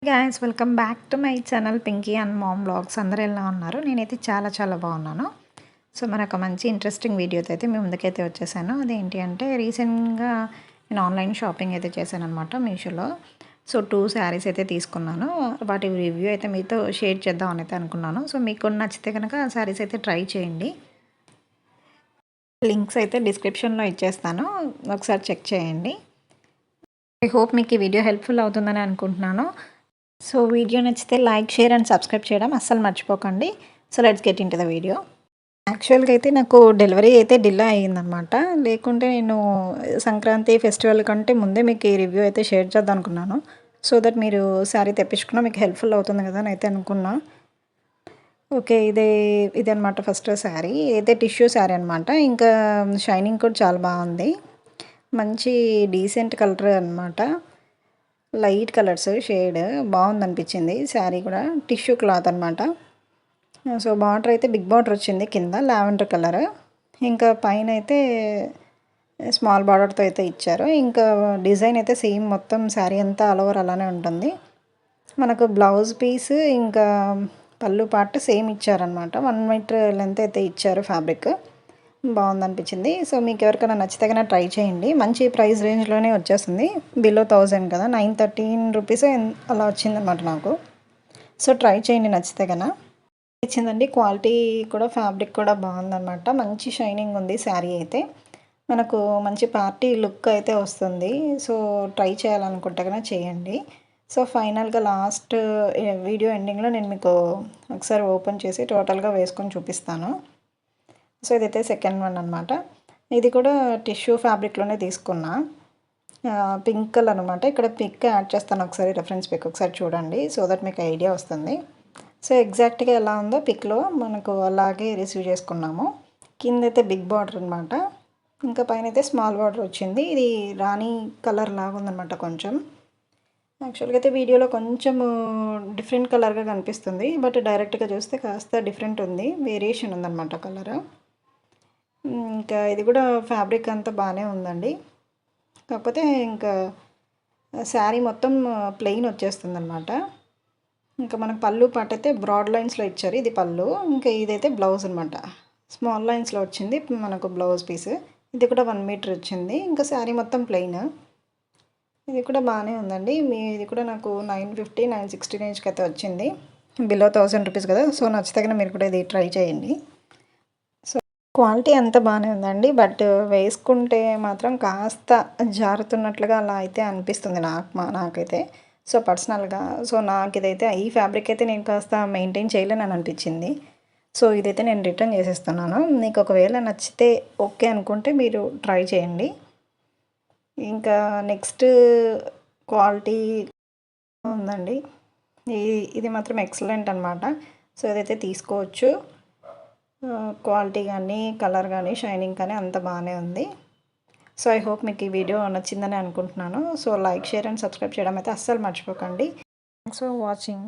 Guys welcome back to my channel Pinky and mom blogs. అందరూ ఎలా ఉన్నారు? నేనైతే చాలా బాగున్నాను. సో మరొక మంచి ఇంట్రెస్టింగ్ వీడియోతో అయితే మీ ముందుకైతే వచ్చేసాను. అదేంటి అంటే రీసెంట్గా నేను ఆన్లైన్ షాపింగ్ అయితే చేశాను అనమాట మీషోలో. సో 2 శారీస్ అయితే తీసుకున్నాను. వాటి రివ్యూ అయితే మీతో షేర్ చేద్దాం అని అయితే అనుకున్నాను. సో మీకు నచ్చితే కనుక ఆ శారీస్ అయితే ట్రై చేయండి. లింక్స్ అయితే డిస్క్రిప్షన్లో ఇచ్చేస్తాను, ఒకసారి చెక్ చేయండి. ఐ హోప్ మీకు ఈ వీడియో హెల్ప్ఫుల్ అవుతుందని అనుకుంటున్నాను. సో వీడియో నచ్చితే లైక్, షేర్ అండ్ సబ్స్క్రైబ్ చేయడం అస్సలు మర్చిపోకండి. So let's get in to the video. యాక్చువల్గా అయితే నాకు డెలివరీ అయితే డిలే అయ్యిందనమాట. లేకుంటే నేను సంక్రాంతి ఫెస్టివల్ కంటే ముందే మీకు ఈ రివ్యూ అయితే షేర్ చేద్దాం అనుకున్నాను. సో దట్ మీరు శారీ తెప్పించుకున్నా మీకు హెల్ప్ఫుల్ అవుతుంది కదా అని అయితే అనుకున్నా. ఓకే, ఇదనమాట ఫస్ట్ శారీ. అయితే టిష్యూ శారీ అనమాట. ఇంకా షైనింగ్ కూడా చాలా బాగుంది. మంచి డీసెంట్ కలర్ అనమాట. లైట్ కలర్స్ షేడ్ బాగుందనిపించింది. శారీ కూడా టిష్యూ క్లాత్ అనమాట. సో బార్డర్ అయితే బిగ్ బార్డర్ వచ్చింది, కింద లావెండర్ కలర్. ఇంకా పైన అయితే స్మాల్ బార్డర్తో అయితే ఇచ్చారు. ఇంకా డిజైన్ అయితే సేమ్ మొత్తం శారీ అంతా ఆల్ ఓవర్ అలానే ఉంటుంది. మనకు బ్లౌజ్ పీస్ ఇంకా పళ్ళు పార్ట్ సేమ్ ఇచ్చారనమాట. 1 మీటర్ లెంత్ అయితే ఇచ్చారు. ఫ్యాబ్రిక్ బాగుందనిపించింది. సో మీకు ఎవరికైనా నచ్చితే కన్నా ట్రై చేయండి. మంచి ప్రైస్ రేంజ్లోనే వచ్చేస్తుంది. బిలో 1000 కదా, 913 రూపీస్ అలా వచ్చిందనమాట నాకు. సో ట్రై చేయండి నచ్చితే కన్నా. ఇచ్చిందండి. క్వాలిటీ కూడా ఫ్యాబ్రిక్ కూడా బాగుందన్నమాట. మంచి షైనింగ్ ఉంది శారీ అయితే. మనకు మంచి పార్టీ లుక్ అయితే వస్తుంది. సో ట్రై చేయాలనుకుంటే కన్నా చేయండి. సో ఫైనల్గా లాస్ట్ వీడియో ఎండింగ్లో నేను మీకు ఒకసారి ఓపెన్ చేసి టోటల్గా వేసుకొని చూపిస్తాను. సో ఇదైతే సెకండ్ వన్ అనమాట. ఇది కూడా టిష్యూ ఫ్యాబ్రిక్లోనే తీసుకున్నా. పింక్ కలర్ అనమాట. ఇక్కడ పిక్ యాడ్ చేస్తాను, ఒకసారి రెఫరెన్స్ పిక్ ఒకసారి చూడండి. సో దట్ మీకు ఐడియా వస్తుంది. సో ఎగ్జాక్ట్గా ఎలా ఉందో పిక్లో మనకు అలాగే రిసీవ్ చేసుకున్నాము. కింద అయితే బిగ్ బార్డర్ అనమాట. ఇంకా పైన అయితే స్మాల్ బార్డర్ వచ్చింది. ఇది రాణి కలర్ లాగా ఉందన్నమాట. కొంచెం యాక్చువల్గా అయితే వీడియోలో కొంచెం డిఫరెంట్ కలర్గా కనిపిస్తుంది, బట్ డైరెక్ట్గా చూస్తే కాస్త డిఫరెంట్ ఉంది, వేరియేషన్ ఉందన్నమాట కలర్. ఇంకా ఇది కూడా ఫ్యాబ్రిక్ అంతా బాగానే ఉందండి. కాకపోతే ఇంకా శారీ మొత్తం ప్లెయిన్ వచ్చేస్తుంది అనమాట. ఇంకా మనకు పళ్ళు పాట అయితే బ్రాడ్ లైన్స్లో ఇచ్చారు. ఇది పళ్ళు. ఇంకా ఇదైతే బ్లౌజ్ అనమాట. స్మాల్ లైన్స్లో వచ్చింది మనకు బ్లౌజ్ పీస్. ఇది కూడా 1 మీటర్ వచ్చింది. ఇంకా శారీ మొత్తం ప్లెయిన్. ఇది కూడా బాగానే ఉందండి. ఇది కూడా నాకు 950, 960 రేంజ్కి అయితే వచ్చింది. బిలో 1000 రూపీస్ కదా. సో నచ్చితే మీరు కూడా ఇది ట్రై చేయండి. సో క్వాలిటీ అంతా బాగానే ఉందండి, బట్ వేసుకుంటే మాత్రం కాస్త జారుతున్నట్లుగా అలా అయితే అనిపిస్తుంది నాకైతే. సో పర్సనల్గా నాకు ఇదైతే ఈ ఫ్యాబ్రిక్ అయితే నేను కాస్త మెయింటైన్ చేయలేనని అనిపించింది. సో ఇదైతే నేను రిటర్న్ చేసేస్తున్నాను. మీకు ఒకవేళ నచ్చితే ఓకే అనుకుంటే మీరు ట్రై చేయండి. ఇంకా నెక్స్ట్ క్వాలిటీ ఉందండి. ఇది మాత్రం ఎక్సలెంట్ అనమాట. సో ఇదైతే తీసుకోవచ్చు. క్వాలిటీ కానీ కలర్ కానీ షైనింగ్ కానీ అంత బాగానే ఉంది. సో ఐ హోప్ మీకు ఈ వీడియో నచ్చిందని అనుకుంటున్నాను. So like, share and subscribe చేయడం అయితే అస్సలు మర్చిపోకండి. Thanks for watching.